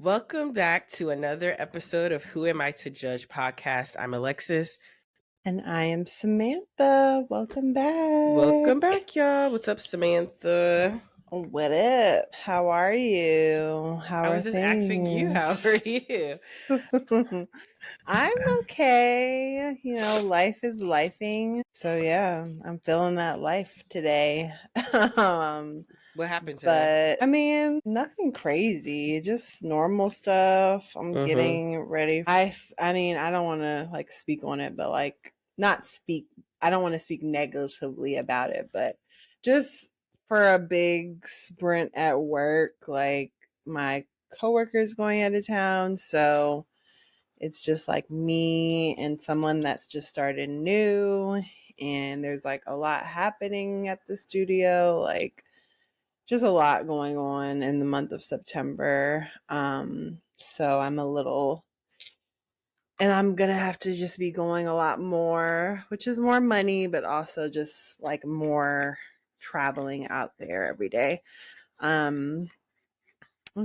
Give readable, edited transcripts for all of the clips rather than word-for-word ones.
Welcome back to another episode of Who Am I to Judge podcast. I'm Alexis. And I am Samantha. Welcome back. Welcome back, y'all. What's up, Samantha? What up? How are you? I was just asking you, how are you? I'm okay. Life is lifing. So yeah, I'm feeling that life today. What happened today? But nothing crazy, just normal stuff. I'm getting ready. I don't want to speak on it, but not speak. I don't want to speak negatively about it, but just for a big sprint at work, my coworker's going out of town, so it's just me and someone that's just started new, and there's a lot happening at the studio, just a lot going on in the month of September. So I'm I'm going to have to just be going a lot more, which is more money, but also just more traveling out there every day. And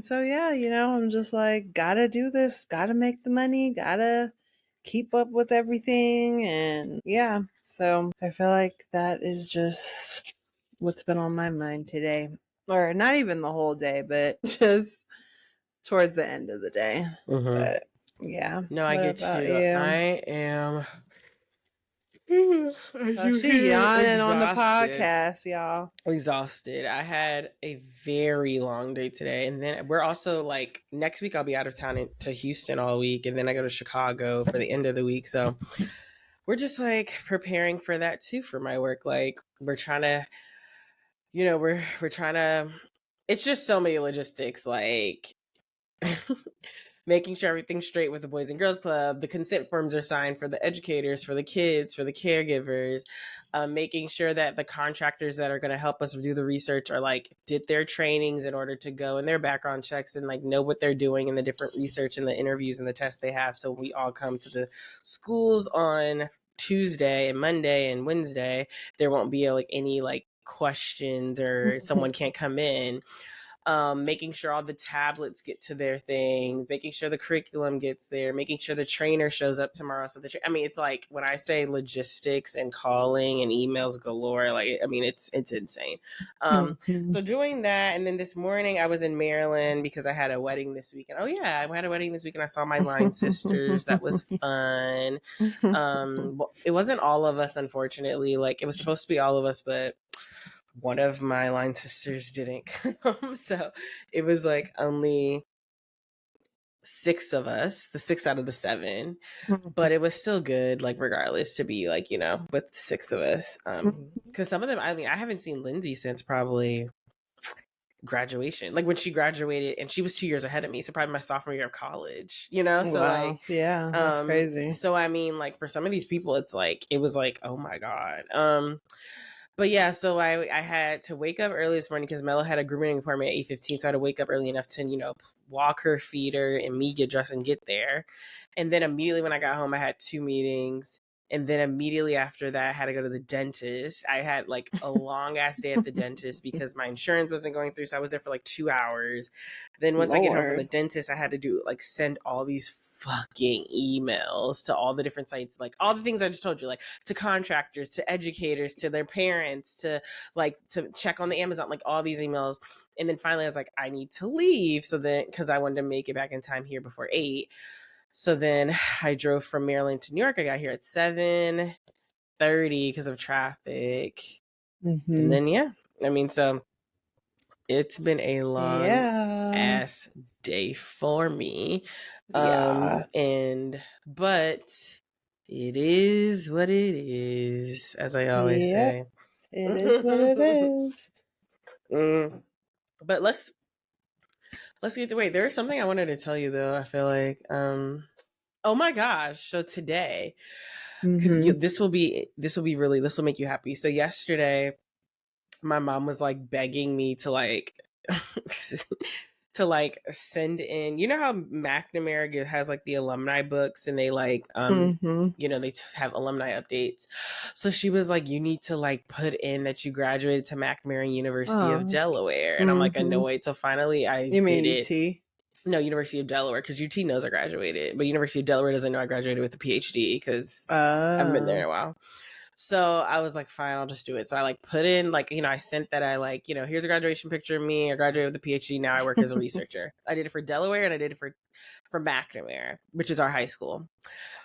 so, yeah, I'm just gotta do this, gotta make the money, gotta keep up with everything. And yeah, so I feel like that is just what's been on my mind today. Or not even the whole day, but just towards the end of the day. But yeah. No, I get you. I am. She yawning on the podcast, y'all. Exhausted. I had a very long day today, and then we're also next week I'll be out of town to Houston all week, and then I go to Chicago for the end of the week. So we're just preparing for that too for my work. We're trying to, we're trying to. It's just so many logistics, making sure everything's straight with the Boys and Girls Club. The consent forms are signed for the educators, for the kids, for the caregivers, making sure that the contractors that are going to help us do the research are did their trainings in order to go and their background checks and know what they're doing in the different research and the interviews and the tests they have. So we all come to the schools on Tuesday and Monday and Wednesday. There won't be any questions or someone can't come in. Making sure all the tablets get to their things, making sure the curriculum gets there, making sure the trainer shows up tomorrow. So it's when I say logistics and calling and emails galore, it's insane. So doing that, and then this morning I was in Maryland because I had a wedding this week. And I had a wedding this week, and I saw my line sisters. That was fun. It wasn't all of us, unfortunately. It was supposed to be all of us, but one of my line sisters didn't come, so it was only 6 of us, the 6 out of the 7, but it was still good, regardless, to be with 6 of us, because some of them, I haven't seen Lindsay since probably graduation, when she graduated, and she was 2 years ahead of me, so probably my sophomore year of college, so wow. Yeah, that's crazy. So for some of these people, it's it was oh my god. But yeah, so I had to wake up early this morning because Mello had a grooming appointment at 8:15, so I had to wake up early enough to, walk her, feed her, and me get dressed and get there. And then immediately when I got home, I had 2 meetings. And then immediately after that, I had to go to the dentist. I had a long ass day at the dentist because my insurance wasn't going through, so I was there for 2 hours. Then once I get home from the dentist, I had to do send all these fucking emails to all the different sites, all the things I just told you, to contractors, to educators, to their parents, to check on the Amazon, all these emails. And then finally I was I need to leave. So then, because I wanted to make it back in time here before 8. So then I drove from Maryland to New York. I got here at 7:30 because of traffic. And then so it's been a long ass day for me. But it is what it is, as I always say. It is what it is. But let's get to wait. There's something I wanted to tell you though. I feel oh my gosh! So today, because this will make you happy. So yesterday, my mom was begging me to to send in, how McNamara has the alumni books, and they they have alumni updates. So she was you need to put in that you graduated to McNamara University of Delaware. And I'm annoyed. So finally I did it. No, University of Delaware, because UT knows I graduated, but University of Delaware doesn't know I graduated with a PhD because I haven't been there in a while. So I was like, fine, I'll just do it. So I like put in like, I sent that I like, here's a graduation picture of me. I graduated with a PhD. Now I work as a researcher. I did it for Delaware and I did it for McNamara, which is our high school.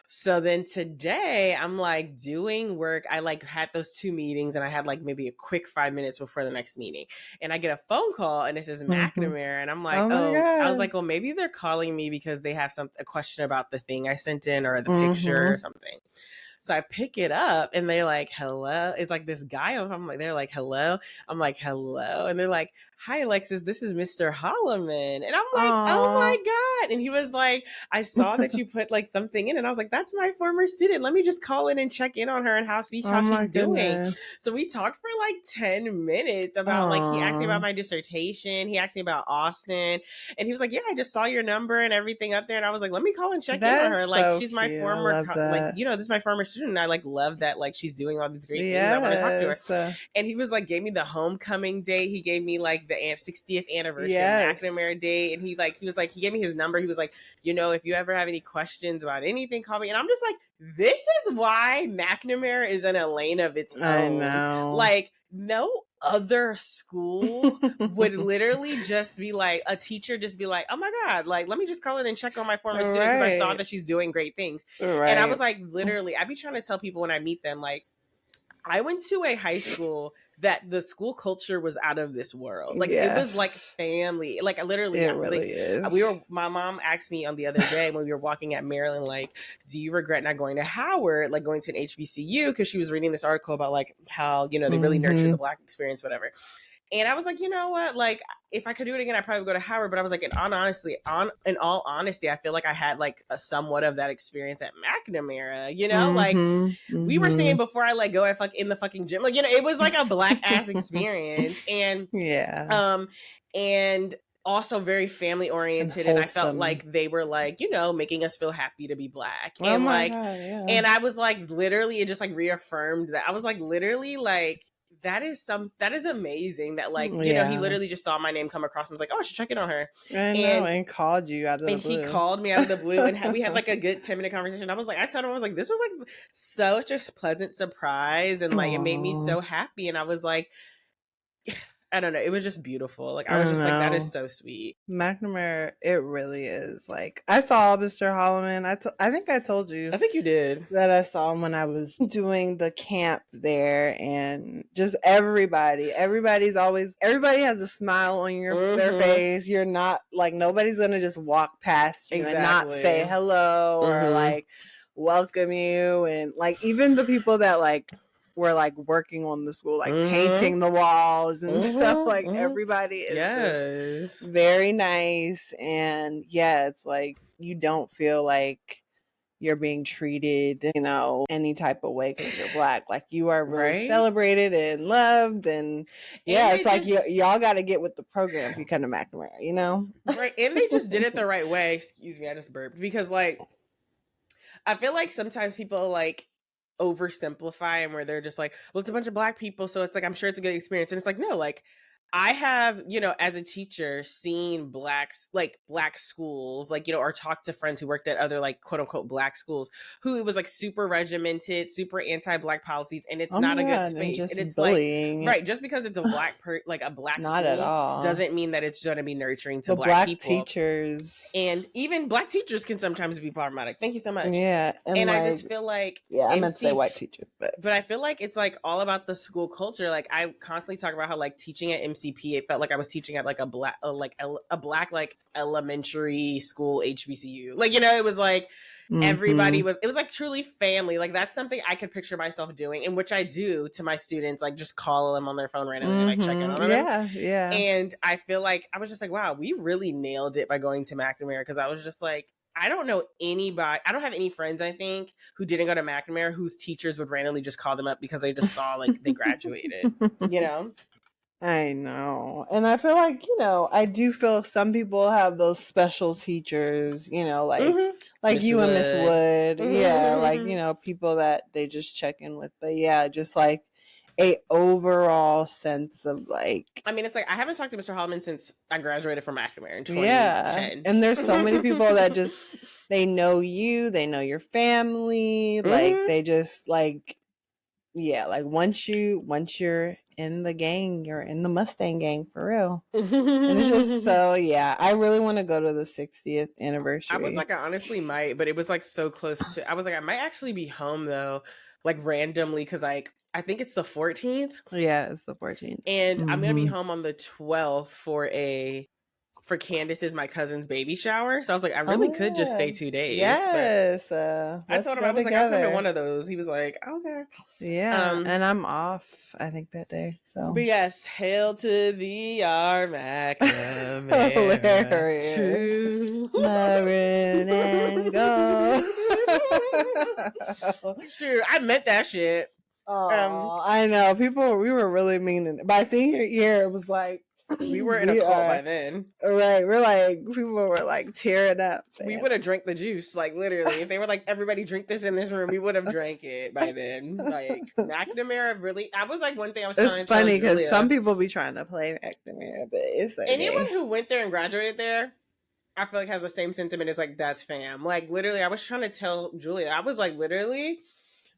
So then today I'm like doing work. I like had those 2 meetings and I had like maybe a quick 5 minutes before the next meeting. And I get a phone call and it says McNamara. And I'm like, my God. I was like, well, maybe they're calling me because they have a question about the thing I sent in or the picture or something. So I pick it up and they're like, hello. It's like this guy. They're like, hello. I'm like, hello. And they're like, hi, Alexis, this is Mr. Holloman. And I'm like, oh my God. And he was like, I saw that you put like something in. And I was like, that's my former student. Let me just call in and check in on her and see how she's doing. So we talked for like 10 minutes about like, he asked me about my dissertation. He asked me about Austin. And he was like, yeah, I just saw your number and everything up there. And I was like, let me call and check in on her. Like, she's my former, like, this is my former student. And I like love that like she's doing all these great things. I want to talk to her. And he was like, gave me the homecoming date. He gave me like the 60th anniversary of McNamara Day. And he gave me his number. He was like, if you ever have any questions about anything, call me. And I'm just like, this is why McNamara is in a lane of its own. I know. Like, no other school would literally just be like, a teacher just be like, oh my God, like, let me just call in and check on my former student because I saw that she's doing great things. And I was like, literally, I be trying to tell people when I meet them, like, I went to a high school that the school culture was out of this world. Like it was like family. Like literally, it really is. My mom asked me on the other day when we were walking at Maryland, like, do you regret not going to Howard, like going to an HBCU? Because she was reading this article about like how, they really nurture the Black experience, whatever. And I was like, you know what? Like, if I could do it again, I'd probably go to Howard. But I was like, in all honesty, I feel like I had like a somewhat of that experience at McNamara. Like we were saying before I like go at in the fucking gym. Like, it was like a Black ass experience, and and also very family oriented, and I felt like they were like, making us feel happy to be Black, and like, God, and I was like, literally, it just like reaffirmed that. I was like, literally, like. That is amazing that like, he literally just saw my name come across and was like, oh, I should check in on her. And called you out of the blue. And he called me out of the blue and we had like a good 10-minute conversation. I told him, I was like, this was like such a pleasant surprise. And like, it made me so happy. And I was like, I don't know. It was just beautiful. Like, I was just like, that is so sweet. McNamara, it really is. Like, I saw Mr. Holloman. I think I told you. I think you did. That I saw him when I was doing the camp there. And just everybody has a smile on their face. You're not, like, nobody's going to just walk past you and not say hello or, like, welcome you. And, like, even the people that, like, were like working on the school, like painting the walls and stuff. Like everybody is just very nice. And it's like you don't feel like you're being treated, any type of way because you're Black. Like you are really celebrated and loved. And it's like y'all got to get with the program if you come to McNamara, Right. And they just did it the right way. Excuse me, I just burped. Because like, I feel like sometimes people like oversimplify and where they're just like, well, it's a bunch of Black people, so it's like, I'm sure it's a good experience. And it's like, no, like I have, as a teacher, seen Black schools, like, or talked to friends who worked at other, like, quote unquote, Black schools who it was like super regimented, super anti-Black policies. And it's not a good space. And it's bullying. Like, right. Just because it's a Black, a Black not school at all. Doesn't mean that it's going to be nurturing to Black people. Teachers. And even Black teachers can sometimes be problematic. Thank you so much. Yeah. And like, I just feel like. Yeah, I meant to say white teachers. But I feel like it's like all about the school culture. Like I constantly talk about how like teaching at MCP, it felt like I was teaching at like a Black like elementary school HBCU. Like, it was like everybody it was like truly family. Like that's something I could picture myself doing, and which I do to my students, like just call them on their phone randomly and like check in on them. Yeah. And I feel like I was just like, wow, we really nailed it by going to McNamara, because I was just like, I don't know anybody. I don't have any friends, I think, who didn't go to McNamara whose teachers would randomly just call them up because they just saw like they graduated, I know. And I feel like, I do feel some people have those special teachers, like you and Miss Wood. Yeah, like, people that they just check in with. But yeah, just like a overall sense of like, I mean, it's like I haven't talked to Mr. Hallman since I graduated from McNamara in yeah. 2010. And there's so many people that just, they know you, they know your family, like they just like, yeah, like once you're in the gang, you're in the Mustang gang for real. And it's just so, yeah, I really want to go to the 60th anniversary. I was like, I honestly might, but it was like so close to, I was like, I might actually be home though, like randomly, because like I think it's the 14th. Yeah, it's the 14th. And I'm gonna be home on the 12th for Candace's, my cousin's baby shower. So I was like, I really could just stay 2 days. Yes. But I told him, I was like, I'll come to one of those. He was like, okay. Yeah. And I'm off, I think, that day. So. But yes, hail to the R McNamara. True. Maroon and gold. True. I meant that shit. Oh, I know. We were really meaning it. By senior year, it was like, we were in a cult by then. Right. We're like, people were like tearing up. We would have drank the juice, like literally. If they were like, everybody drink this in this room, we would have drank it by then. Like, McNamara really, I was like, one thing I was trying to tell It's funny because some people be trying to play McNamara, but it's like, anyone who went there and graduated there, I feel like has the same sentiment as like, that's fam. Like, literally, I was trying to tell Julia, I was like, literally,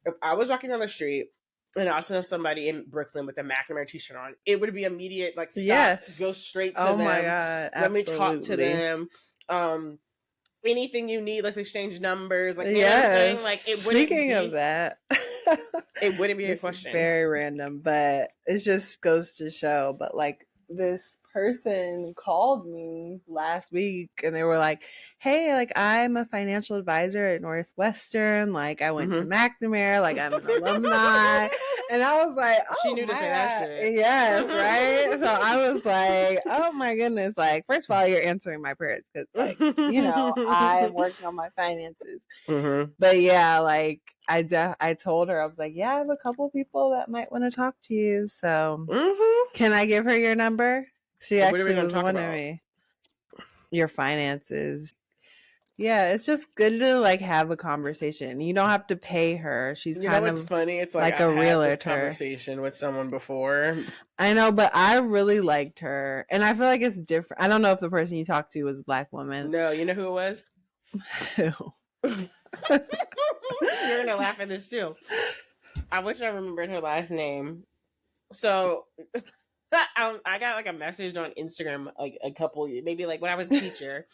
if I was walking down the street and I saw somebody in Brooklyn with a McNamara t-shirt on, it would be immediate, like, stop, go straight to them. My God, let me talk to them. Anything you need, let's exchange numbers. Like, you know what I'm saying? Like, it wouldn't Speaking of that, it wouldn't be a question. Very random, but it just goes to show. But like, this person called me last week and they were like, hey, like I'm a financial advisor at Northwestern, like I went to McNamara, like I'm an alumni. And I was like, oh, she knew to say that shit. Yes, right. So I was like, oh my goodness, like first of all, you're answering my prayers because like, you know, I'm working on my finances. But yeah, like I told her, I was like, yeah, I have a couple people that might want to talk to you. So can I give her your number? She actually was wondering your finances. Yeah, it's just good to like have a conversation. You don't have to pay her. She's kind of funny. It's like a realtor. This conversation with someone before. I know, but I really liked her, and I feel like it's different. I don't know if the person you talked to was a Black woman. No, you know who it was? Who? You're gonna laugh at this too. I wish I remembered her last name. So I got like a message on Instagram like a couple, maybe like when I was a teacher,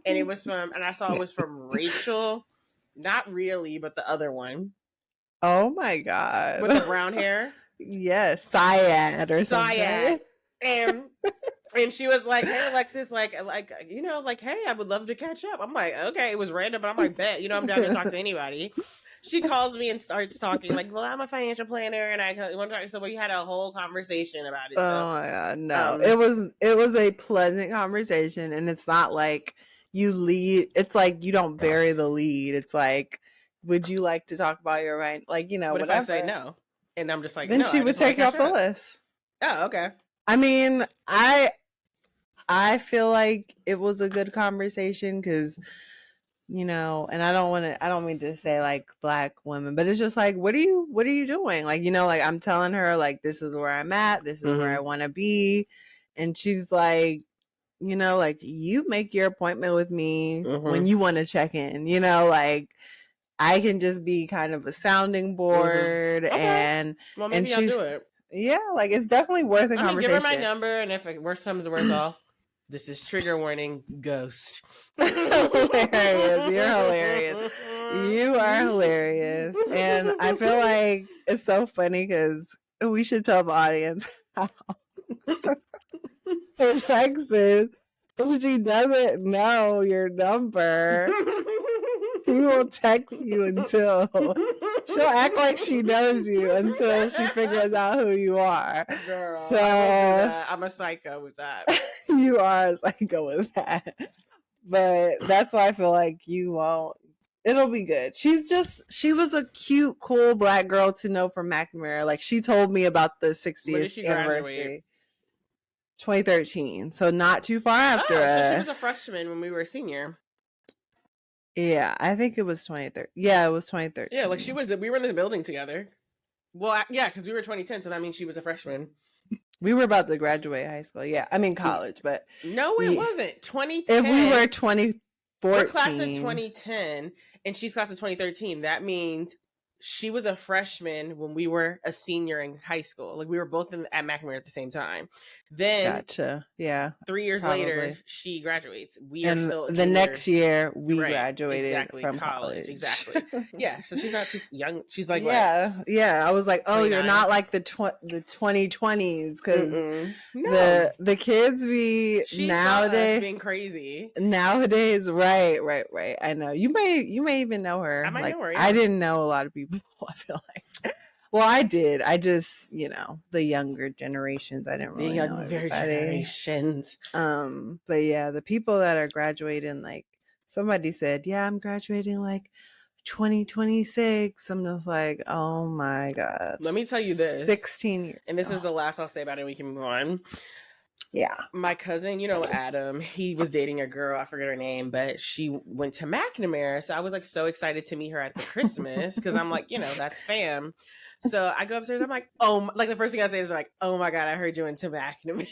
and it was from, and I saw it was from Rachel, not really, but the other one. Oh my God, with the brown hair. Yes, Syed or something. Syed, and she was like, "Hey Alexis, like you know, like hey, I would love to catch up." I'm like, okay, it was random, but I'm like, bet, you know, I'm down to talk to anybody. She calls me and starts talking like, well, I'm a financial planner and I want to talk. So we had a whole conversation about it. Oh my God, no. It was a pleasant conversation, and it's not like you lead. It's like you don't bury the lead. It's like, would you like to talk about your right? Like, you know, what whatever. if I say no? And I'm just like, then no, she would take you off the list. Oh, okay. I mean, I feel like it was a good conversation because, you know, and I don't mean to say like Black women, but it's just like, what are you doing? Like, you know, like I'm telling her like, this is where I'm at. This is where I want to be. And she's like, you know, like you make your appointment with me when you want to check in, you know, like I can just be kind of a sounding board. Okay. And well, maybe I'll do it. Yeah. Like it's definitely worth a conversation. Give her my number. And if it worst comes to worst all, this is trigger warning, ghost. Hilarious. You're hilarious. You are hilarious. And I feel like it's so funny because we should tell the audience how. So Alexis, if she doesn't know your number, she won't text you until she'll act like she knows you until she figures out who you are. Girl, so I'm a psycho with that. You are a psycho with that. But that's why I feel like you won't. It'll be good. She was a cute, cool Black girl to know from McNamara. Like she told me about the 60th anniversary. 2013. So not too far after us. So she was a freshman when we were a senior. Yeah, I think it was 2013. Yeah, it was 2013. Yeah, like we were in the building together. Well, yeah, because we were 2010, so that means she was a freshman. We were about to graduate high school. Yeah, I mean college, but no, it wasn't. 2010. If we were 2014, we're class of 2010, and she's class of 2013. That means she was a freshman when we were a senior in high school. Like we were both at McNamara at the same time. Then, gotcha. Yeah, 3 years later, she graduates. We are still the next year we right, graduated exactly, from college. Exactly. Yeah, so she's not too young. She's like yeah. I was like, oh, 29. You're not like the 2020s because the kids she nowadays saw us being crazy nowadays. Right. I know you may even know her. I might know her. Yeah. I didn't know a lot of people. I feel like. Well, I did. I just, the younger generations. I didn't really know everybody. Generations. But yeah, the people that are graduating, like somebody said, yeah, I'm graduating like 2026. I'm just like, oh my God. Let me tell you this. 16 years. And this is the last I'll say about it. We can move on. Yeah. My cousin, Adam, he was dating a girl. I forget her name, but she went to McNamara. So I was like so excited to meet her at the Christmas because I'm like, that's fam. So I go upstairs. I'm like, like the first thing I say is like, oh my God, I heard you went to McNamara.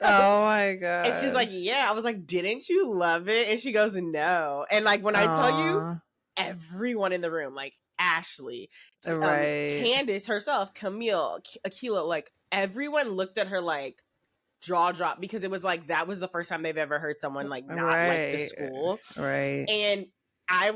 Oh my God. And she's like, yeah. I was like, didn't you love it? And she goes, no. And like when I tell you, everyone in the room, like Ashley, Candace herself, Camille, Akila, like everyone looked at her like, jaw drop because it was like that was the first time they've ever heard someone like not like the school. Right. And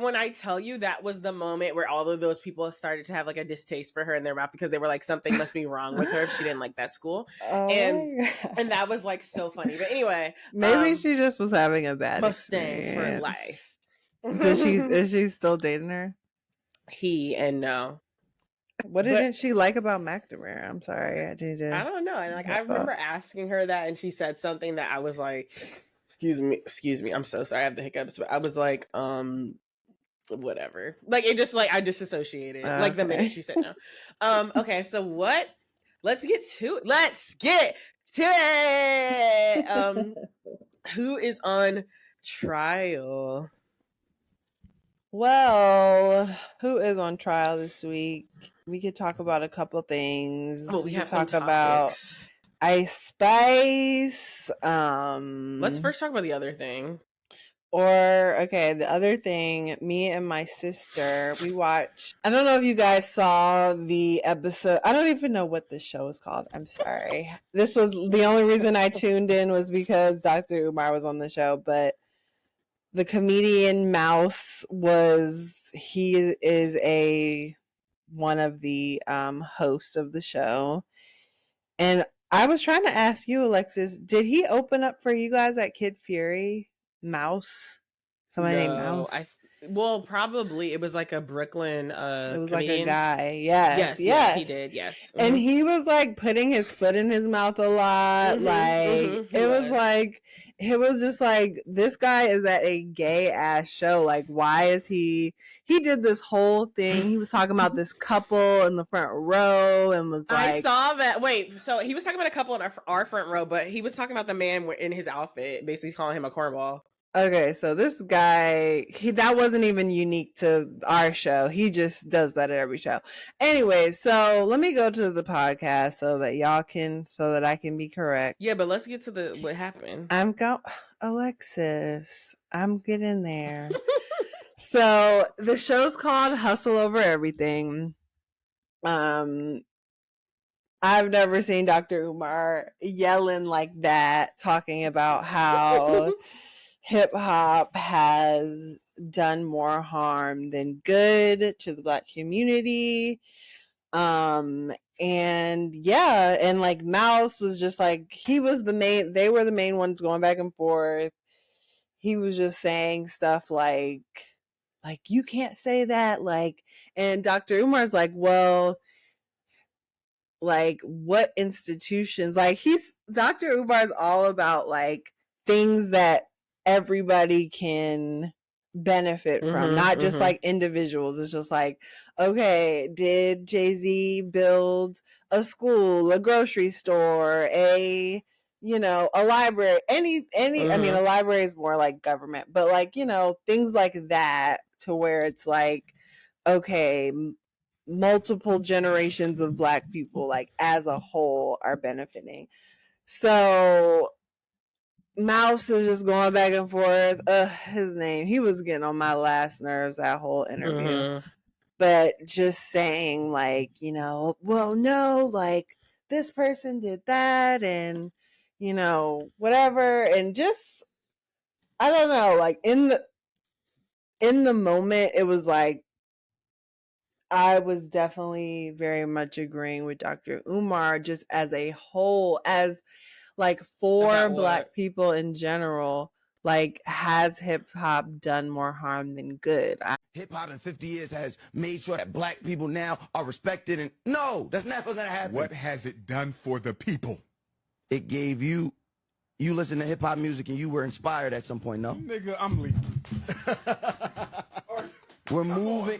when I tell you that was the moment where all of those people started to have like a distaste for her in their mouth because they were like something must be wrong with her if she didn't like that school. And that was like so funny. But anyway, maybe she just was having a bad Mustangs for life. Is she still dating her? No. What didn't she like about McNamara? I'm sorry. I don't know. And I remember asking her that and she said something that I was like, excuse me. I'm so sorry. I have the hiccups. But I was like, whatever. Like it just like I disassociated like the minute she said no. Okay. So what? Let's get to it. Who is on trial? Well, who is on trial this week? We could talk about a couple things. Well, we have talk some about Ice Spice. Let's first talk about the other thing. The other thing, me and my sister, we watched. I don't know if you guys saw the episode. I don't even know what the show is called. I'm sorry. This was the only reason I tuned in was because Dr. Umar was on the show, but the comedian Mouse he is one of the hosts of the show. And I was trying to ask you, Alexis, did he open up for you guys at Kid Fury? Mouse? Somebody named Mouse? Well, probably it was like a Brooklyn it was comedian. Like a guy. Yes, he did. Yes. Mm-hmm. And he was like putting his foot in his mouth a lot. It was just like, this guy is at a gay ass show. Like, why is he did this whole thing. He was talking about this couple in the front row and was like, I saw that. Wait, so he was talking about a couple in our front row, but he was talking about the man in his outfit, basically calling him a cornball. Okay, so this guy, that wasn't even unique to our show. He just does that at every show. Anyway, so let me go to the podcast so that I can be correct. Yeah, but let's get to what happened. Alexis, I'm getting there. So the show's called Hustle Over Everything. I've never seen Dr. Umar yelling like that, talking about how hip hop has done more harm than good to the Black community. And like Mouse was just like, they were the main ones going back and forth. He was just saying stuff like you can't say that, and Dr. Umar's like, well, like what institutions, Dr. Umar's all about like things that everybody can benefit from, not just like individuals. It's just like, okay, did Jay-Z build a school, a grocery store, a library, any I mean, a library is more like government, but like, things like that, to where it's like, okay, multiple generations of Black people, like as a whole, are benefiting. So Mouse is just going back and forth. His name, he was getting on my last nerves that whole interview. Mm-hmm. But just saying, like, well, no, like this person did that, and whatever, and just I don't know, like in the moment, it was like I was definitely very much agreeing with Dr. Umar just as a whole, as like for Black people in general. Like, has hip hop done more harm than good? Hip hop in 50 years has made sure that Black people now are respected, and no, that's never gonna happen. What has it done for the people? It gave you listen to hip hop music and you were inspired at some point, no? Nigga, I'm leaving. We're moving.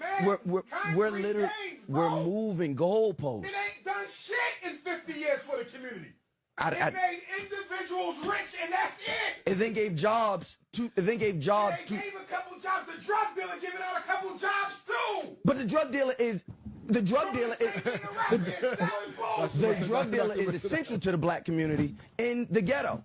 We're literally we're moving goalposts. It ain't done shit in 50 years for the community. It made individuals rich, and that's it. It then gave jobs to. It gave jobs to. It gave a couple jobs. The drug dealer giving out a couple jobs too. But the drug dealer is. The drug dealer is. The drug dealer is essential to the Black community in the ghetto.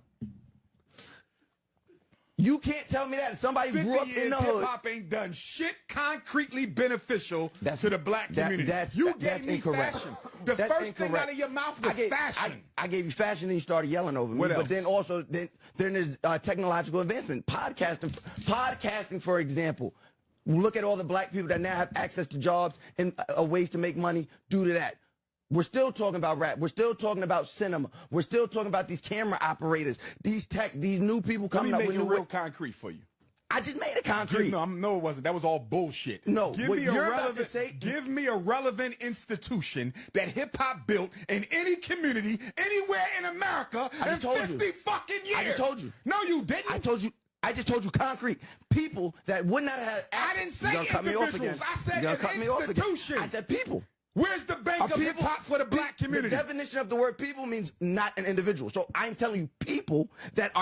You can't tell me that. Somebody grew up in the hood. Hip-hop ain't done shit concretely beneficial to the Black community. That's incorrect. Fashion. The first thing out of your mouth was fashion. I gave you fashion and you started yelling over me. What else? But then also, then there's technological advancement. Podcasting, for example. Look at all the Black people that now have access to jobs and ways to make money due to that. We're still talking about rap. We're still talking about cinema. We're still talking about these camera operators, these new people coming up with new. Real concrete for you. I just made it concrete. No, it wasn't. That was all bullshit. No, give me a relevant institution that hip hop built in any community, anywhere in America in 50 fucking years. I just told you. No, you didn't. I just told you concrete. People that would not have access. I didn't say individuals. I said an institution. I said people. Where's the bank of hip hop for the Black community? The definition of the word people means not an individual. So I'm telling you, people that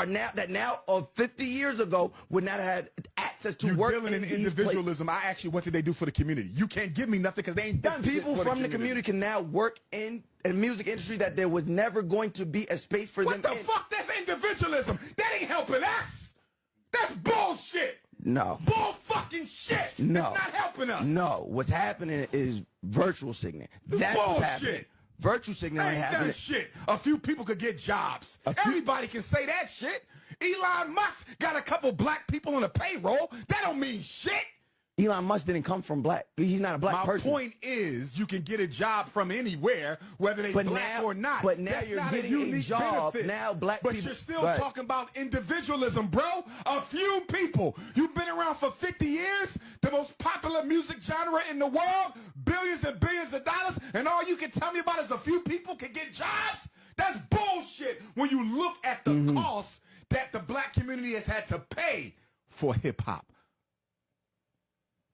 now of 50 years ago would not have had access to work. You're dealing in individualism. I ask you, what did they do for the community? You can't give me nothing because they ain't done shit for the community. People from the community can now work in a music industry that there was never going to be a space for them. What the fuck? That's individualism. That ain't helping us. That's bullshit. No. Bull fucking shit. No. It's not helping us. No. What's happening is virtual signaling. That's bullshit. Happening. Virtual signaling ain't happening. Shit. A few people could get jobs. Everybody can say that shit. Elon Musk got a couple Black people on the payroll. That don't mean shit. Elon Musk didn't come from Black. He's not a Black person. My point is, you can get a job from anywhere, whether they Black or not. But now you're getting a job. Benefit. Now Black people. But you're still talking about individualism, bro. A few people. You've been around for 50 years, the most popular music genre in the world, billions and billions of dollars, and all you can tell me about is a few people can get jobs? That's bullshit when you look at the cost that the Black community has had to pay for hip-hop.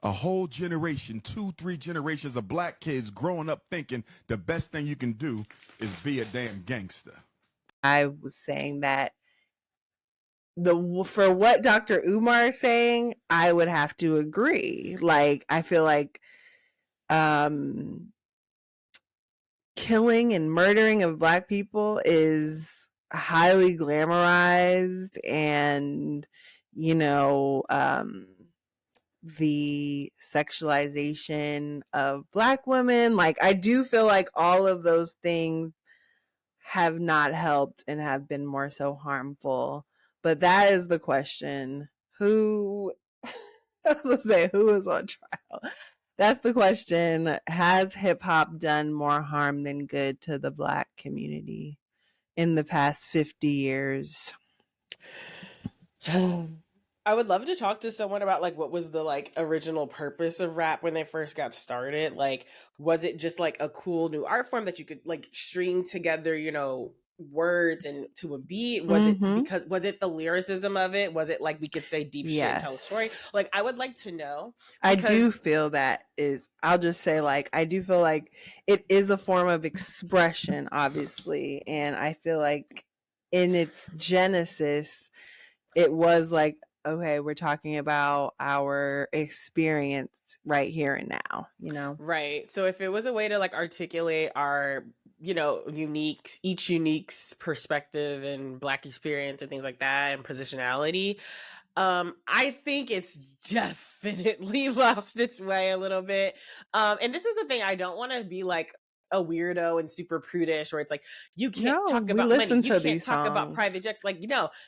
A whole generation, 2-3 generations of Black kids growing up thinking the best thing you can do is be a damn gangster. I was saying that for what Dr. Umar is saying, I would have to agree. Like, I feel like killing and murdering of Black people is highly glamorized, and the sexualization of Black women. Like, I do feel like all of those things have not helped and have been more so harmful. But that is the question. Who is on trial? That's the question. Has hip hop done more harm than good to the Black community in the past 50 years? I would love to talk to someone about like what was the like original purpose of rap when they first got started. Like, was it just like a cool new art form that you could like string together, words and to a beat? Was it the lyricism of it? Was it like we could say deep shit and tell a story? Like, I would like to know. I do feel I'll just say, like, I do feel like it is a form of expression, obviously, and I feel like in its genesis it was like okay, we're talking about our experience right here and now, you know? Right. So if it was a way to like articulate our, each unique perspective and Black experience and things like that and positionality, I think it's definitely lost its way a little bit. And this is the thing, I don't want to be like a weirdo and super prudish where it's like you can't No, talk we about money, listen you to can't these talk about songs. private jets. Like,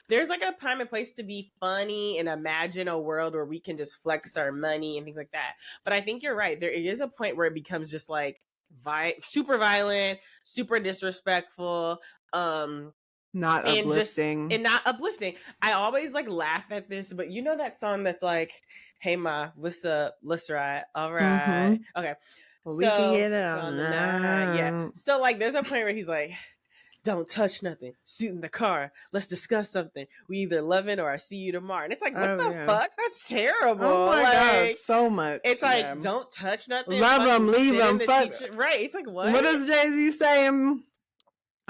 there's like a time and place to be funny and imagine a world where we can just flex our money and things like that. But I think you're right, there is a point where it becomes just like super violent, super disrespectful, Not and just uplifting. and not uplifting. I always like laugh at this, but you know that song that's like, "Hey ma, what's up? Let's ride, all right, okay." Well, So we can get it on the night, yeah. So like, there's a point where he's like, "Don't touch nothing. Suit in the car. Let's discuss something. We either love it or I see you tomorrow." And it's like, what the fuck? That's terrible. Oh my God, like, so much. it's like, don't touch nothing. Love them, leave them, fuck. Right? It's like, what? What does Jay-Z saying?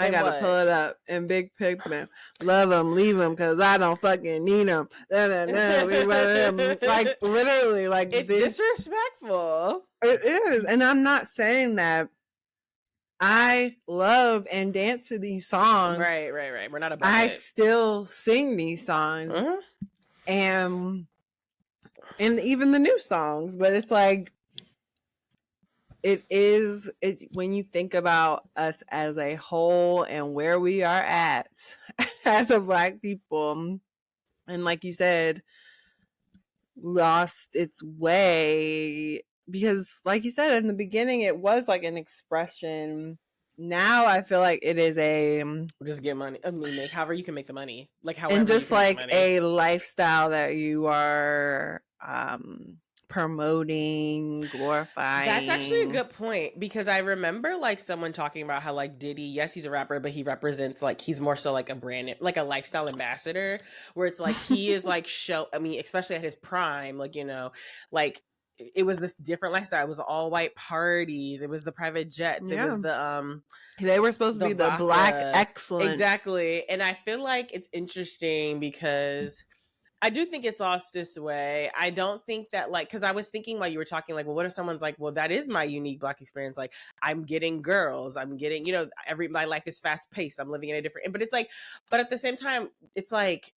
I And gotta what? pull it up in big pigment. Love them, leave them, cause I don't fucking need them. Like literally, like it's disrespectful. It is, and I'm not saying that. I love and dance to these songs. Right. We're not about I it. still sing these songs, and even the new songs. But it's like, it's when you think about us as a whole and where we are at as a Black people, and like you said, lost its way because, like you said in the beginning, it was like an expression. Now I feel like it is a just get money. I mean, make however you can make the money, like however and just you can like make the money. a lifestyle that you are promoting, glorifying. That's actually a good point, because I remember like someone talking about how like Diddy, yes, he's a rapper, but he represents, like, he's more so like a brand, like a lifestyle ambassador, where it's like he is like especially at his prime, like, like it was this different lifestyle. It was all white parties. It was the private jets. Yeah. It was the they were supposed to be the Black excellence. Exactly. And I feel like it's interesting because I do think it's lost this way. I don't think that, like, because I was thinking while you were talking, like, well, what if someone's like, well, that is my unique Black experience. Like, I'm getting girls. I'm getting, my life is fast paced. I'm living in a different, but it's like, but at the same time, it's like,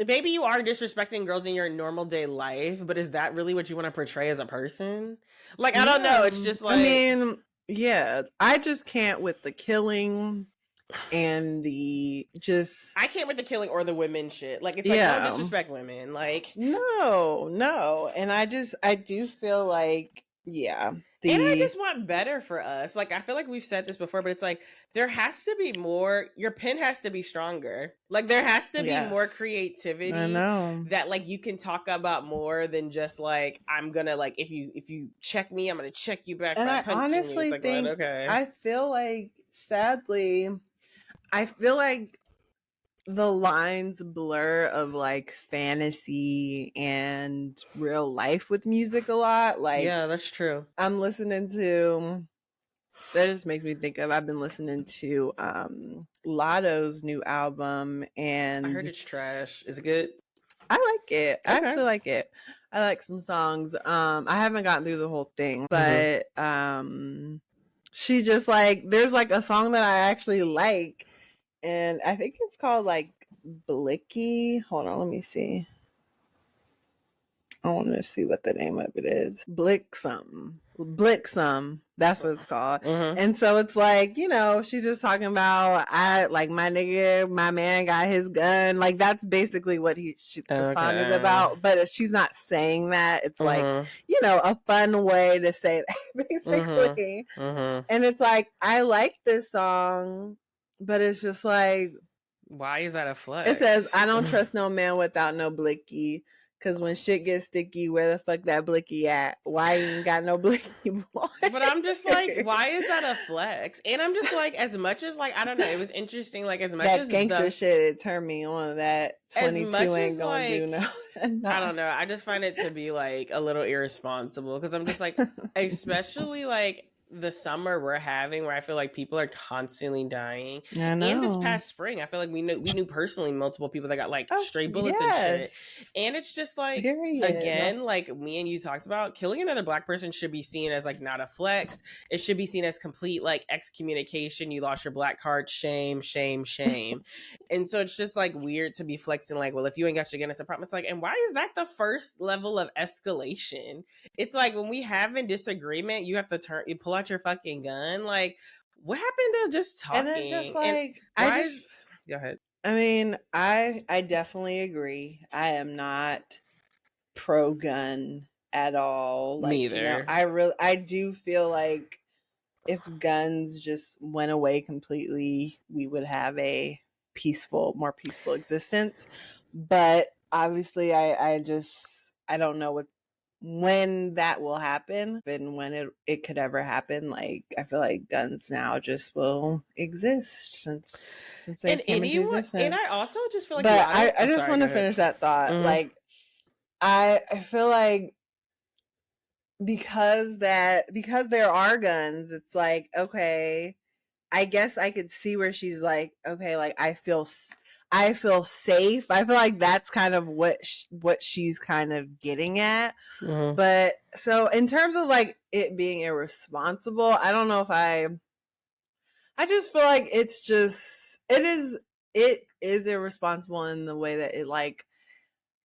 maybe you are disrespecting girls in your normal day life, but is that really what you want to portray as a person? Like, I don't know. It's just like, I mean, yeah, I just can't with the killing and the I can't with the killing or the women shit. Like, it's like, don't disrespect women. Like, no. And I do feel like, and I just want better for us. Like, I feel like we've said this before, but it's like, there has to be more. Your pen has to be stronger. Like, there has to be more creativity. I know. That, like, you can talk about more than just like, I'm gonna, like, if you check me, I'm gonna check you back. And I honestly think, okay. I feel like, sadly, the lines blur of like fantasy and real life with music a lot. Like, yeah, that's true. I'm listening to, that just makes me think of, I've been listening to Lotto's new album, and I heard it's trash. Is it good? I like it. Okay. I actually like it. I like some songs. I haven't gotten through the whole thing, but she just like, there's like a song that I actually like, and I think it's called like Blicky. Hold on, let me see. I want to see what the name of it is. Blicksome. That's what it's called. And so it's like, she's just talking about, my nigga, my man got his gun. Like, that's basically what the song is about. But she's not saying that. It's like, a fun way to say that, basically. And it's like, I like this song, but it's just like, why is that a flex? It says, I don't trust no man without no blicky. Because when shit gets sticky, where the fuck that blicky at? Why you ain't got no blicky, boy? But I'm just like, why is that a flex? And I'm just like, as much as like, I don't know, it was interesting. Like, as much that as gangster shit, it turned me on. That 22 ain't gonna like, do no. I don't know. I just find it to be like a little irresponsible, because I'm just like, especially like the summer we're having, where I feel like people are constantly dying. I know. And this past spring, I feel like we knew personally multiple people that got like stray bullets and shit. And it's just like, again, like me and you talked about, killing another Black person should be seen as like not a flex. It should be seen as complete like excommunication. You lost your Black card. Shame, shame, shame. And so it's just like weird to be flexing like, well, if you ain't got your gun, it's a problem. It's like, and why is that the first level of escalation? It's like when we have a disagreement, you have to you pull out your fucking gun. Like, what happened to just talking? And it's just like, go ahead. I mean, I definitely agree. I am not pro gun at all. Like, Neither. You know, I do feel like if guns just went away completely, we would have a more peaceful existence. But obviously, I don't know when that will happen and when it could ever happen. Like, I feel like guns now just will exist since they came into existence. And I also just feel like, but I just want to finish that thought. Mm-hmm. Like, I feel like because there are guns, it's like, okay, I guess I could see where she's like, okay, like I feel safe. I feel like that's kind of what she's kind of getting at. Mm-hmm. But so in terms of like it being irresponsible, I don't know if I just feel like it is irresponsible in the way that it like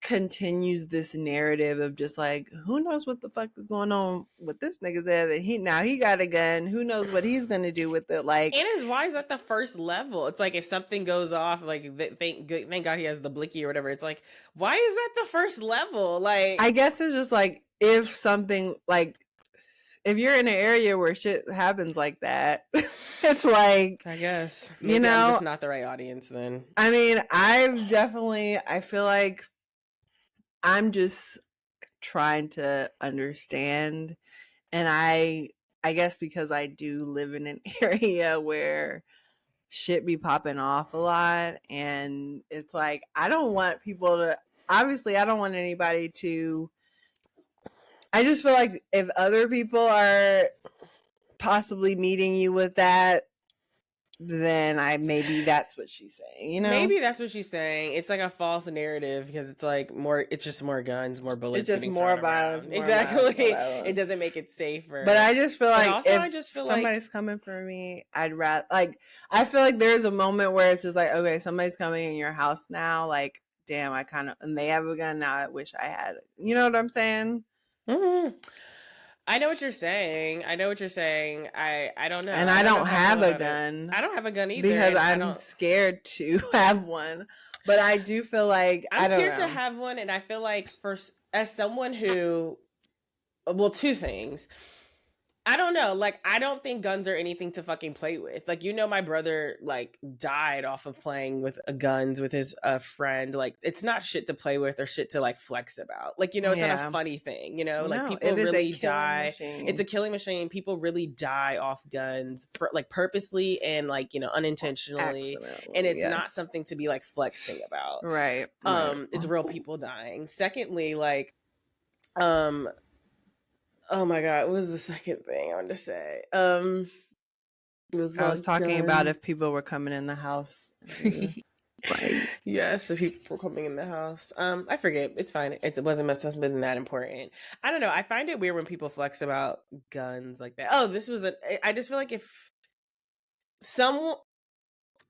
continues this narrative of just like, who knows what the fuck is going on with this nigga's head, that he got a gun, who knows what he's gonna do with it. Like, and it's why is that the first level? It's like if something goes off, like thank God he has the blicky or whatever. It's like, why is that the first level? Like, I guess it's just like if something like if you're in an area where shit happens like that, it's like, I guess maybe I'm just not the right audience then. I mean, I feel like I'm just trying to understand, and I guess because I do live in an area where shit be popping off a lot, and it's like I don't want anybody to. I just feel like if other people are possibly meeting you with that, then maybe that's what she's saying, you know? Maybe that's what she's saying. It's like a false narrative because it's like it's just more guns, more bullets. It's just more violence. Exactly. It doesn't make it safer. But I just feel like if somebody's coming for me, I'd rather, like, I feel like there's a moment where it's just like, okay, somebody's coming in your house now. Like, damn, and they have a gun now. I wish I had it. You know what I'm saying? Mm-hmm. I know what you're saying. I don't know. And I don't have a gun. I don't have a gun either. Because I'm scared to have one. But I do feel like I'm scared to have one, and I feel like as someone who, well, two things. I don't know. Like, I don't think guns are anything to fucking play with. Like, you know, my brother, like, died off of playing with guns with his friend. Like, it's not shit to play with or shit to, like, flex about. Like, you know, it's not a funny thing, you know? Like, people really die. Machine. It's a killing machine. People really die off guns, for like, purposely and, like, you know, unintentionally. And it's not something to be, like, flexing about. Right. It's real people dying. Secondly, like, oh my God, what was the second thing I wanted to say? I was talking about if people were coming in the house. Right. Yes, if people were coming in the house. I forget. It's fine. It wasn't been that important. I don't know. I find it weird when people flex about guns like that. Oh, I just feel like if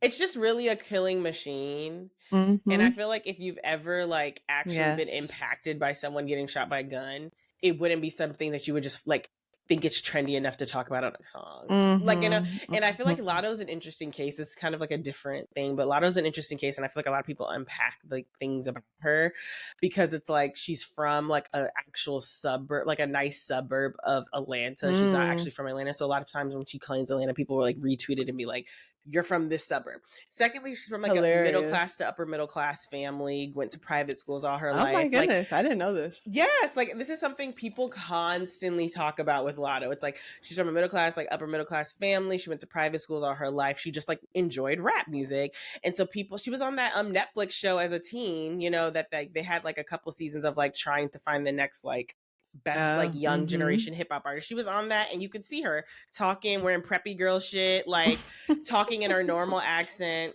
it's just really a killing machine. Mm-hmm. And I feel like if you've ever like actually been impacted by someone getting shot by a gun, it wouldn't be something that you would just like think it's trendy enough to talk about on a song. Mm-hmm. Like, you know, and I feel like Lotto's an interesting case. It's kind of like a different thing, but Lotto's an interesting case. And I feel like a lot of people unpack like things about her because it's like, she's from like an actual suburb, like a nice suburb of Atlanta. She's not actually from Atlanta. So a lot of times when she claims Atlanta, people will like retweet it and be like, you're from this suburb. Secondly, she's from like a middle class to upper middle class family, went to private schools all her life. Oh my goodness, I didn't know this. Yes, like this is something people constantly talk about with Lotto. It's like she's from a middle class, like upper middle class family. She went to private schools all her life. She just like enjoyed rap music. And so she was on that Netflix show as a teen, you know, that they had like a couple seasons of like trying to find the next like best like young generation hip hop artist. She was on that, and you could see her talking, wearing preppy girl shit, like talking in her normal accent.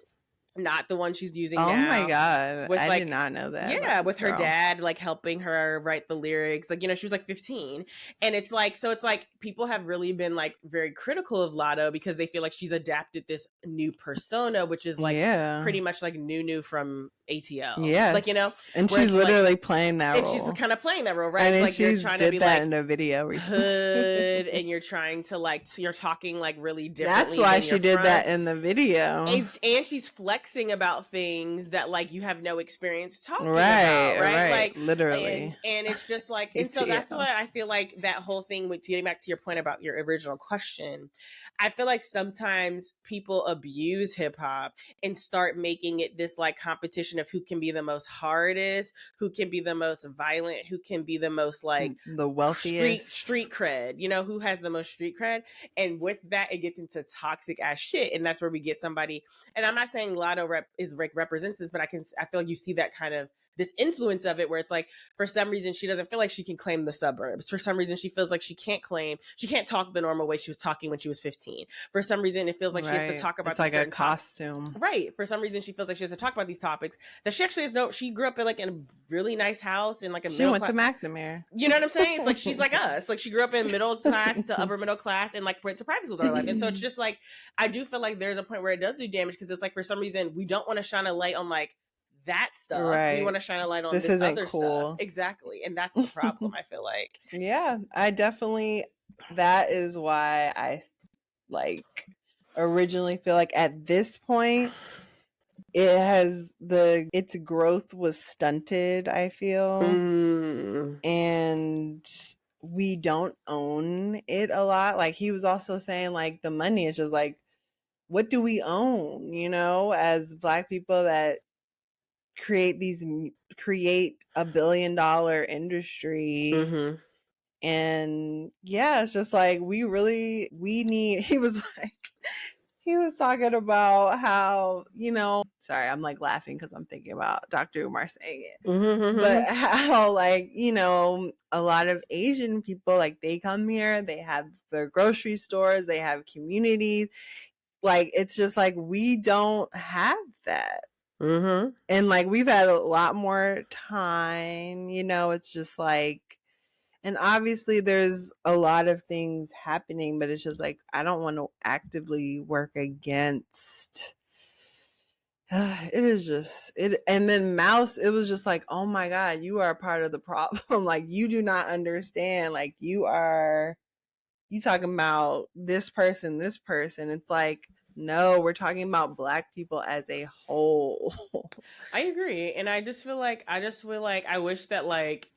Not the one she's using now. Oh my god, with, I did not know that. Yeah, with her dad like helping her write the lyrics. Like, you know, she was like 15, and it's like, so it's like people have really been like very critical of Lotto because they feel like she's adapted this new persona, which is like pretty much like Nunu from ATL. Yeah, like, you know, and she's literally playing that role. And she's kind of playing that role, right? And it's like you're trying to be that like in a video recently. hood, and you're trying to like you're talking like really differently. That's why she did that in the video. And she's flexing about things that like you have no experience talking about, right? Like literally. And it's just like, and so that's what I feel like that whole thing with getting back to your point about your original question. I feel like sometimes people abuse hip hop and start making it this like competition of who can be the most hardest, who can be the most violent, who can be the most like the wealthiest, street cred, you know, who has the most street cred. And with that, it gets into toxic ass shit. And that's where we get somebody, and I'm not saying Lotto represents this, but I feel like you see that kind of this influence of it where it's like, for some reason, she doesn't feel like she can claim the suburbs. For some reason, she feels like she can't talk the normal way she was talking when she was 15. For some reason, it feels like she has to talk about it's like a costume. Right. For some reason, she feels like she has to talk about these topics that she actually has she grew up in like in a really nice house in like a she went to McNamara. You know what I'm saying? It's like she's like us. Like she grew up in middle class to upper middle class and like went to private schools all her life. And so it's just like, I do feel like there's a point where it does do damage because it's like, for some reason, we don't want to shine a light on like that stuff. We want to shine a light on this other stuff. Exactly. And that's the problem, I feel like. Yeah, I definitely, that is why I like originally feel like at this point its growth was stunted, I feel. And we don't own it a lot. Like he was also saying like the money is just like, what do we own, you know, as Black people that create $1 billion industry. And yeah, it's just like we need, he was talking about how, you know, sorry, I'm like laughing because I'm thinking about Dr. Umar saying it, but how like, you know, a lot of Asian people, like they come here, they have their grocery stores, they have communities, like it's just like we don't have that. And like we've had a lot more time, you know, it's just like, and obviously there's a lot of things happening, but it's just like I don't want to actively work against it is just it. And then Mouse, it was just like, oh my god, you are a part of the problem. Like you do not understand, like you talking about this person. It's like, no, we're talking about Black people as a whole. I agree. And I just feel like I wish that like,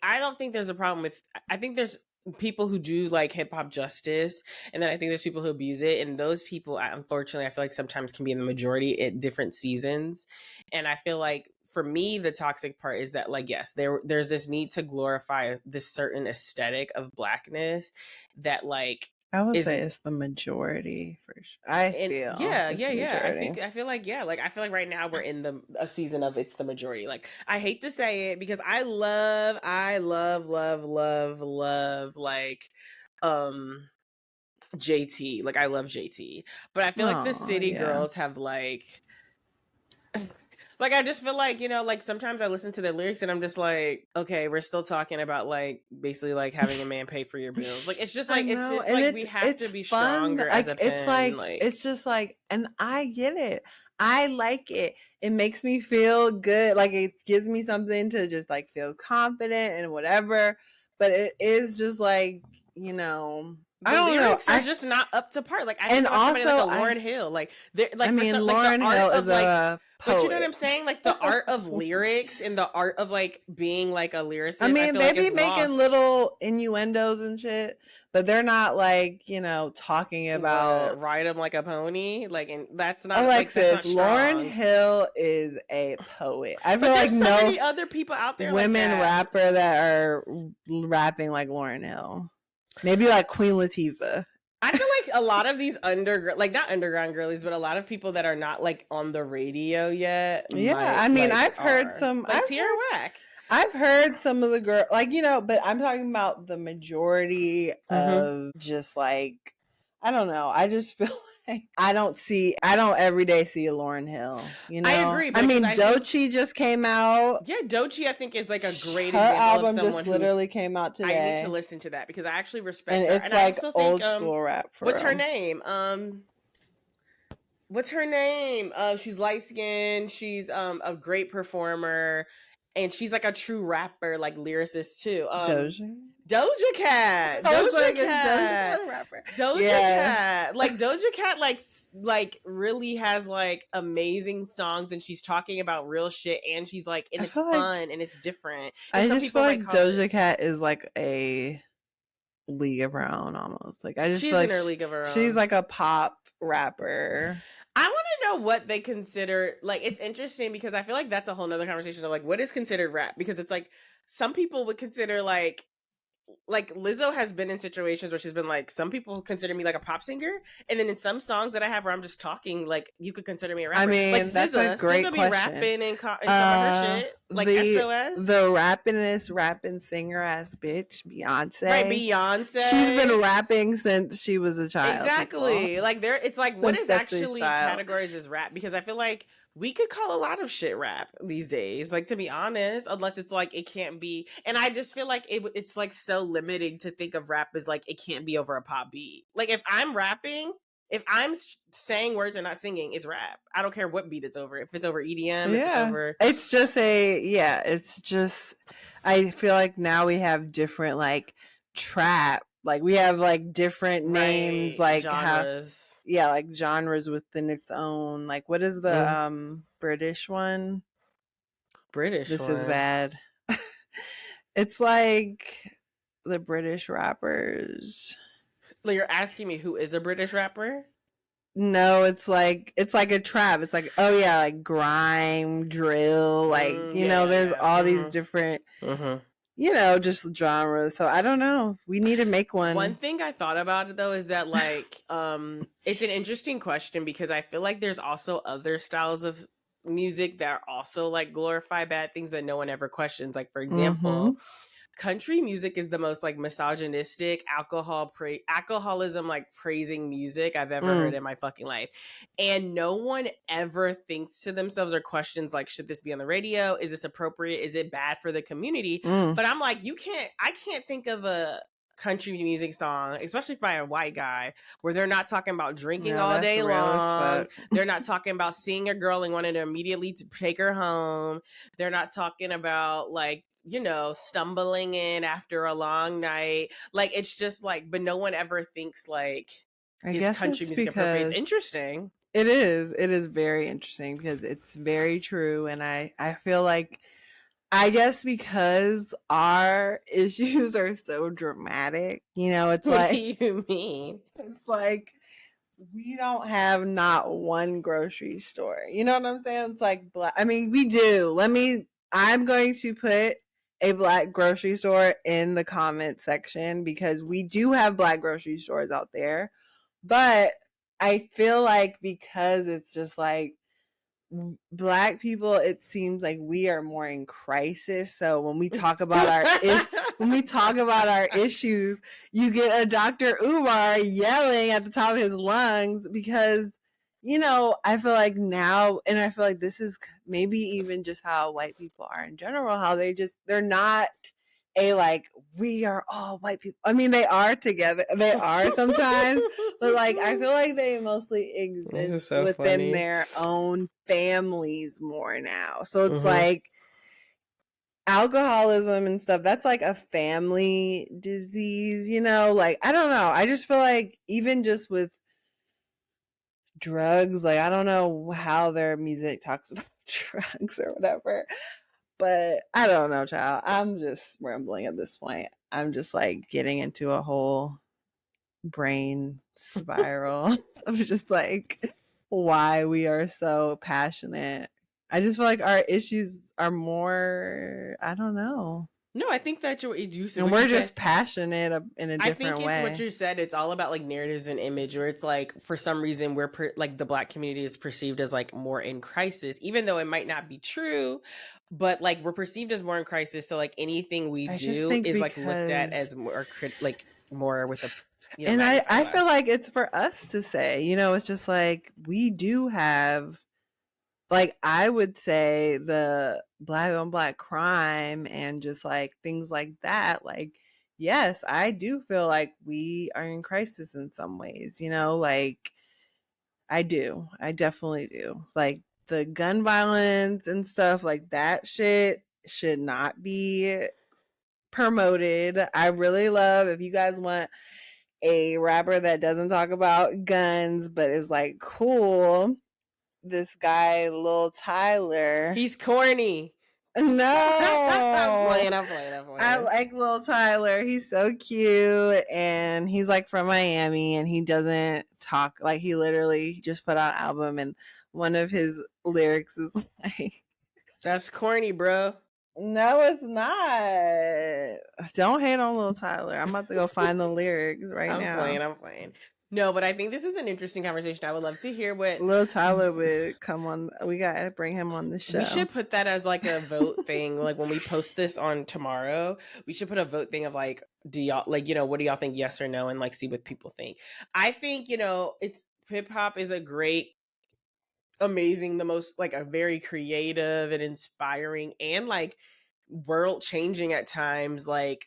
I don't think there's a problem with, I think there's people who do like hip hop justice. And then I think there's people who abuse it. And those people, unfortunately, I feel like sometimes can be in the majority at different seasons. And I feel like for me, the toxic part is that like, yes, there's this need to glorify this certain aesthetic of Blackness that like, I would say it's the majority for sure. I feel I feel like right now we're in a season of it's the majority. Like I hate to say it because I love like JT. Like I love JT, but I feel like the city girls have like. Like, I just feel like, you know, like sometimes I listen to their lyrics and I'm just like, okay, we're still talking about like basically like having a man pay for your bills. Like, it's just like, it's just like we have to be stronger as a pen. It's like, it's just like, and I get it. I like it. It makes me feel good. Like it gives me something to just like feel confident and whatever. But it is just like, you know, I don't know. Are just not up to par. Like I think about somebody like a Lauryn Hill. Like, I mean, Lauryn Hill is a poet. But you know what I'm saying? Like the art of lyrics and the art of like being like a lyricist. I mean, they be making little innuendos and shit, but they're not like, you know, talking about ride them like a pony. Like, and that's not Alexis. Like, Lauryn Hill is a poet. I feel like so many other people out there, women like rapper that are rapping like Lauryn Hill. Maybe like Queen Latifah. I feel like a lot of these not underground girlies, but a lot of people that are not like on the radio yet. Yeah, I mean, I've heard some. Like Tierra Whack. I've heard some of the girl, like, but I'm talking about the majority of just like, I don't know. I just feel like I don't every day see a Lauryn Hill, I agree. I mean, Doechii just came out. Yeah, Doechii, I think, is like a great Her example album of someone just literally came out today. I need to listen to that because I actually respect and her. it's And like I also old think, school rap. What's her name? What's her name? She's light skinned. She's a great performer, and she's like a true rapper, like lyricist too. Doja Cat. Doja Cat a rapper? Doja Cat. Like Doja Cat like really has like amazing songs, and she's talking about real shit, and she's like, and it's fun and it's different. And I just feel like Doja Cat is like a league of her own almost. Like I just feel like in her league of her own. She's like a pop rapper. I want to know what they consider, like, it's interesting because I feel like that's a whole nother conversation of like what is considered rap, because it's like some people would consider like Lizzo has been in situations where she's been like, some people consider me like a pop singer, and then in some songs that I have where I'm just talking, like, you could consider me a rapper. I mean, like that's a great SZA question. Be rapping in some of her shit, like SOS. The rapping singer ass bitch, Beyonce. Right, Beyonce. She's been rapping since she was a child. Exactly. People. Like it's like, what is actually child. categorized as rap? Because I feel like we could call a lot of shit rap these days, like, to be honest, unless it's like it can't be. And I just feel like it's like so limiting to think of rap as like it can't be over a pop beat. Like if I'm rapping, if I'm saying words and not singing, it's rap. I don't care what beat it's over. If it's over EDM, if it's over. It's just it's just, I feel like now we have different like trap. Like we have like different names, like genres. Like genres within its own. Like what is the British one? This is bad. It's like the British rappers. Like, you're asking me who is a British rapper? No, it's like a trap. It's like, oh yeah, like grime, drill, like there's all these different just genres. So I don't know. We need to make one. One thing I thought about it though is that like it's an interesting question because I feel like there's also other styles of music that also like glorify bad things that no one ever questions. Like for example, country music is the most like misogynistic alcoholism like praising music I've ever heard in my fucking life, and no one ever thinks to themselves or questions like, should this be on the radio? Is this appropriate? Is it bad for the community? But I'm like, I can't think of a country music song, especially by a white guy, where they're not talking about drinking all day long. They're not talking about seeing a girl and wanting to immediately take her home. They're not talking about like, stumbling in after a long night. Like, it's just like, but no one ever thinks like, I guess country music appropriate. It's interesting. It is very interesting because it's very true. And I feel like, I guess because our issues are so dramatic, it's what like, do you mean? It's like we don't have not one grocery store. You know what I'm saying? It's like we do. I'm going to put a black grocery store in the comment section because we do have black grocery stores out there. But I feel like because it's just like Black people, it seems like we are more in crisis. So when we talk about our issues, you get a Dr. Umar yelling at the top of his lungs because, I feel like now, and I feel like this is maybe even just how white people are in general, how they're not like, we are all white people. I mean, they are together. They are sometimes, but like, I feel like they mostly exist within their own families more now. So it's like alcoholism and stuff. That's like a family disease, like, I don't know. I just feel like even just with drugs, like, I don't know how their music talks about drugs or whatever. But I don't know, child. I'm just rambling at this point. I'm just like getting into a whole brain spiral of just like why we are so passionate. I just feel like our issues are more, I don't know. No, I think that you said, and we're just passionate in a different way. I think it's what you said. It's all about like narratives and image, where it's like for some reason like the Black community is perceived as like more in crisis, even though it might not be true. but like we're perceived as more in crisis, so like anything we do is like looked at as more like more with a and I feel like it's for us to say, it's just like we do have, like, I would say the black on black crime and just like things like that, like, yes, I do feel like we are in crisis in some ways, like I definitely do. Like the gun violence and stuff like that shit should not be promoted. I really love, if you guys want a rapper that doesn't talk about guns but is like cool, this guy Lil Tyler. He's corny. No. I'm playing. I like Lil Tyler. He's so cute, and he's like from Miami, and he doesn't talk, like, he literally just put out an album, and one of his lyrics is like, that's corny, bro. No, it's not. Don't hate on Lil Tyler. I'm about to go find the lyrics now. I'm playing. No, but I think this is an interesting conversation. I would love to hear what Lil Tyler would come on. We gotta bring him on the show. We should put that as like a vote thing. Like when we post this on tomorrow, we should put a vote thing of like, do y'all like, what do y'all think, yes or no, and like see what people think. I think, it's hip hop is a great, amazing, the most like a very creative and inspiring and like world changing at times, like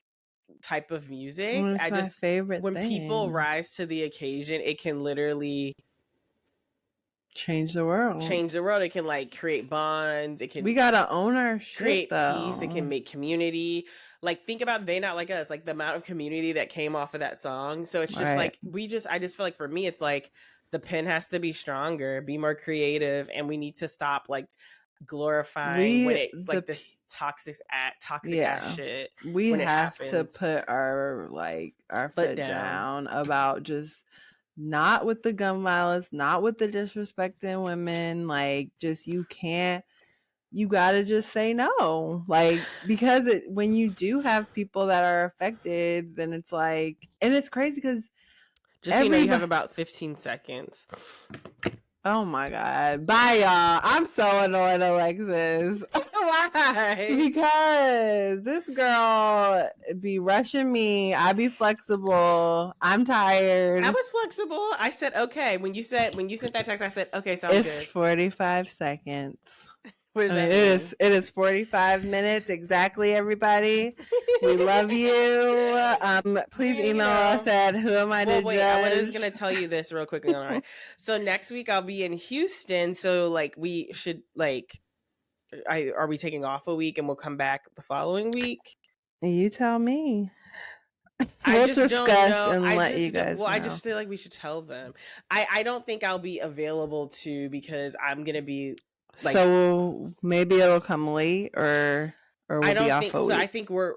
type of music. It's my favorite when thing. People rise to the occasion, it can literally change the world. It can like create bonds. We gotta own our shit, create though. peace. It can make community. Like think about They Not Like Us, like the amount of community that came off of that song. So it's just like I just feel like for me it's like the pen has to be stronger, be more creative, and we need to stop like glorifying when it's like this toxic ass shit. We have to put our foot down about just not with the gun violence, not with the disrespecting women. Like, just you gotta just say no. Like, because when you do have people that are affected, then it's like, and it's crazy because just you have about 15 seconds. Oh my God. Bye, y'all. I'm so annoyed, Alexis. Why? Because this girl be rushing me. I be flexible. I'm tired. I was flexible. I said, okay. When you sent that text, I said, okay, sounds good. It's 45 seconds. What does that mean? It is 45 minutes exactly, everybody. We love you. Please email us at whoamito judge. I was going to tell you this real quickly. All right. So next week I'll be in Houston. So like we should like, are we taking off a week and we'll come back the following week? You tell me. We'll discuss and let you guys know. I just feel like we should tell them. I don't think I'll be available because I'm going to be like, so maybe it'll come late or we'll be off a week. So I think we're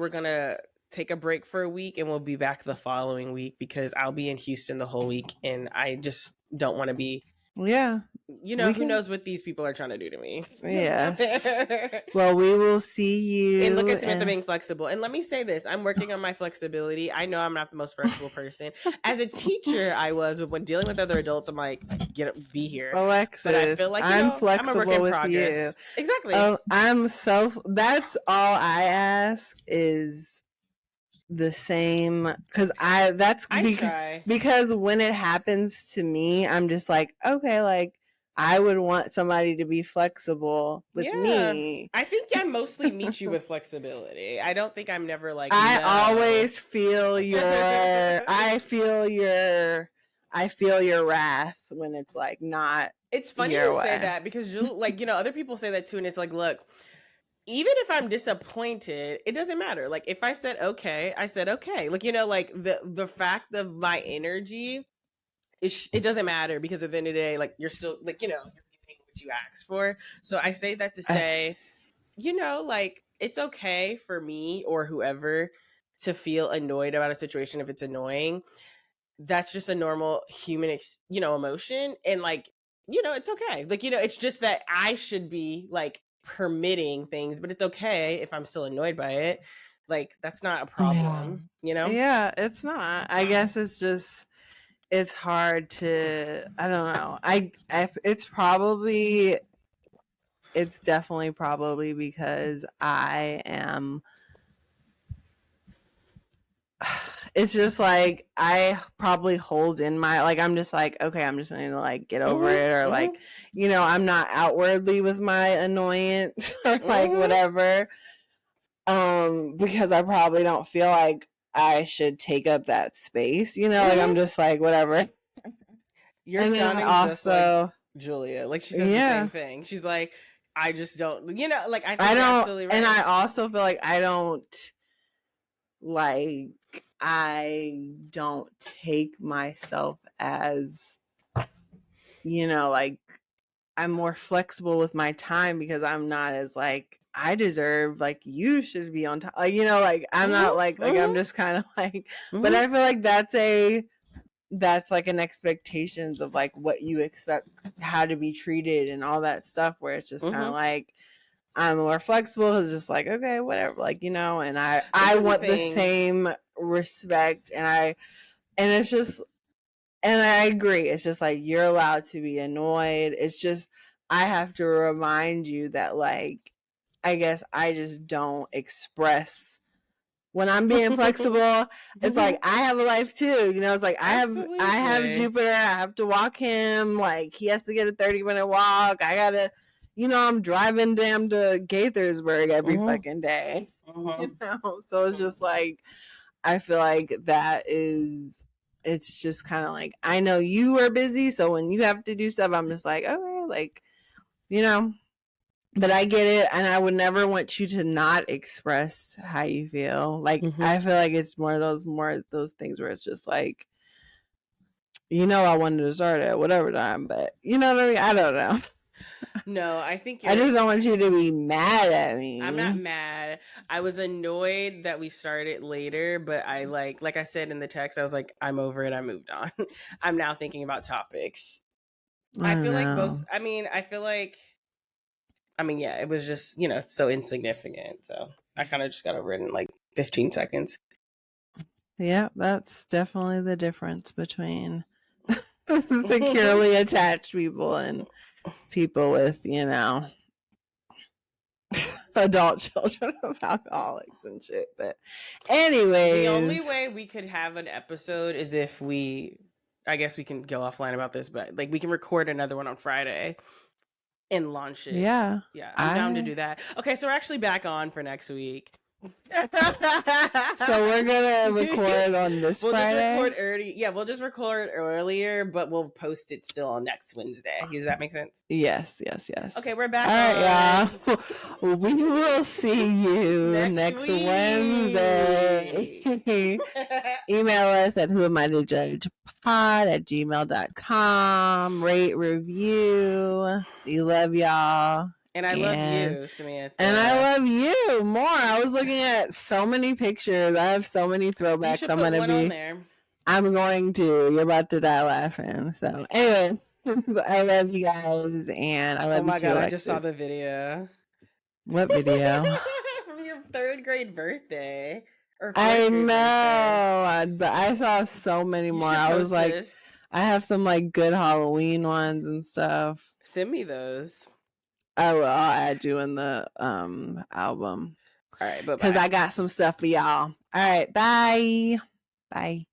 gonna take a break for a week and we'll be back the following week because I'll be in Houston the whole week and I just don't want to be. Yeah. Who knows what these people are trying to do to me. Yes. Well, we will see you. And look at Samantha being flexible. And let me say this. I'm working on my flexibility. I know I'm not the most flexible person. As a teacher, I was, but when dealing with other adults, I'm like, be here. Alexis, but I feel like, I'm flexible I'm a work in progress. You. Exactly. That's all I ask is the same because when it happens to me, I'm just like, okay, like I would want somebody to be flexible with me. I think I mostly meet you with flexibility. I don't think I'm never like, always feel I feel your wrath when it's like not. It's funny you say that because you'll like, other people say that too. And it's like, look, even if I'm disappointed, it doesn't matter. Like if I said, okay, I said, okay. Like, like the fact of my energy, it doesn't matter because at the end of the day, like you're still like, you're getting what you asked for. So I say that to say, like it's okay for me or whoever to feel annoyed about a situation if it's annoying. That's just a normal human, emotion. And like, it's okay. Like, it's just that I should be like permitting things, but it's okay if I'm still annoyed by it. Like, that's not a problem, Yeah, it's not. I guess it's just, it's hard to, I don't know. It's probably it's definitely probably because I am. It's just like I probably hold in my like I'm just like okay I'm just gonna like get over it or like I'm not outwardly with my annoyance or like whatever because I probably don't feel like I should take up that space like I'm just like whatever. You're sounding just like Julia. Like she says the same thing. She's like, I just don't, like I think you're absolutely right. And I also feel like I don't take myself as, like I'm more flexible with my time because I'm not as like I deserve like you should be on top. Like, like I'm not like I'm just kind of like, but I feel like that's like an expectations of like what you expect how to be treated and all that stuff where it's just kind of like I'm more flexible. It's just like, okay, whatever. Like, and I want the same respect and it's just, and I agree. It's just like, you're allowed to be annoyed. It's just, I have to remind you that like, I guess I just don't express when I'm being flexible. It's like, I have a life too. It's like, I have Jupiter. I have to walk him. Like he has to get a 30-minute walk. I gotta, I'm driving down to Gaithersburg every fucking day. So it's just like, I feel like it's just kind of like, I know you are busy. So when you have to do stuff, I'm just like, okay, like, but I get it. And I would never want you to not express how you feel. Like, I feel like it's more of those things where it's just like, I wanted to start at whatever time, but you know what I mean? I don't know. No, I think I just don't want you to be mad at me. I'm not mad. I was annoyed that we started later, but I like I said in the text, I was like, I'm over it. I moved on. I'm now thinking about topics. I feel like yeah, it was just, it's so insignificant. So I kind of just got over it in like 15 seconds. Yeah, that's definitely the difference between securely attached people and people with, adult children of alcoholics and shit. But anyways, the only way we could have an episode is if I guess we can go offline about this, but like we can record another one on Friday and launch it. Yeah. I'm down to do that. Okay, so we're actually back on for next week. So we're gonna record on this Friday. We'll just record earlier, but we'll post it still on next Wednesday. Does that make sense? Yes. Okay, we're back. All right, y'all. We will see you next Wednesday. Email us at whoamitojudgepod@gmail.com. Rate, review. We love y'all. And I love you, Samantha. And I love you more. I was looking at so many pictures. I have so many throwbacks. You should put one on there. I'm going to. You're about to die laughing. So, anyways, I love you guys, and I love you too. Oh my God, Alexis. I just saw the video. What video? From your 3rd grade birthday. I know, but I saw so many more. I was like, I have some like good Halloween ones and stuff. Send me those. I'll add you in the album. All right, bye-bye. Because I got some stuff for y'all. All right, bye. Bye.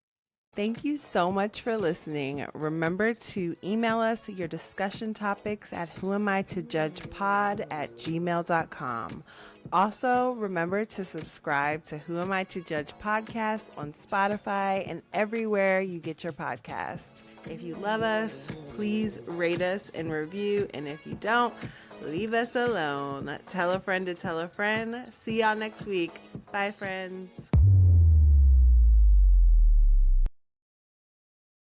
Thank you so much for listening. Remember to email us your discussion topics at whoamitojudgepod@gmail.com. Also, remember to subscribe to Who Am I to Judge podcast on Spotify and everywhere you get your podcasts. If you love us, please rate us and review. And if you don't, leave us alone. Tell a friend to tell a friend. See y'all next week. Bye, friends.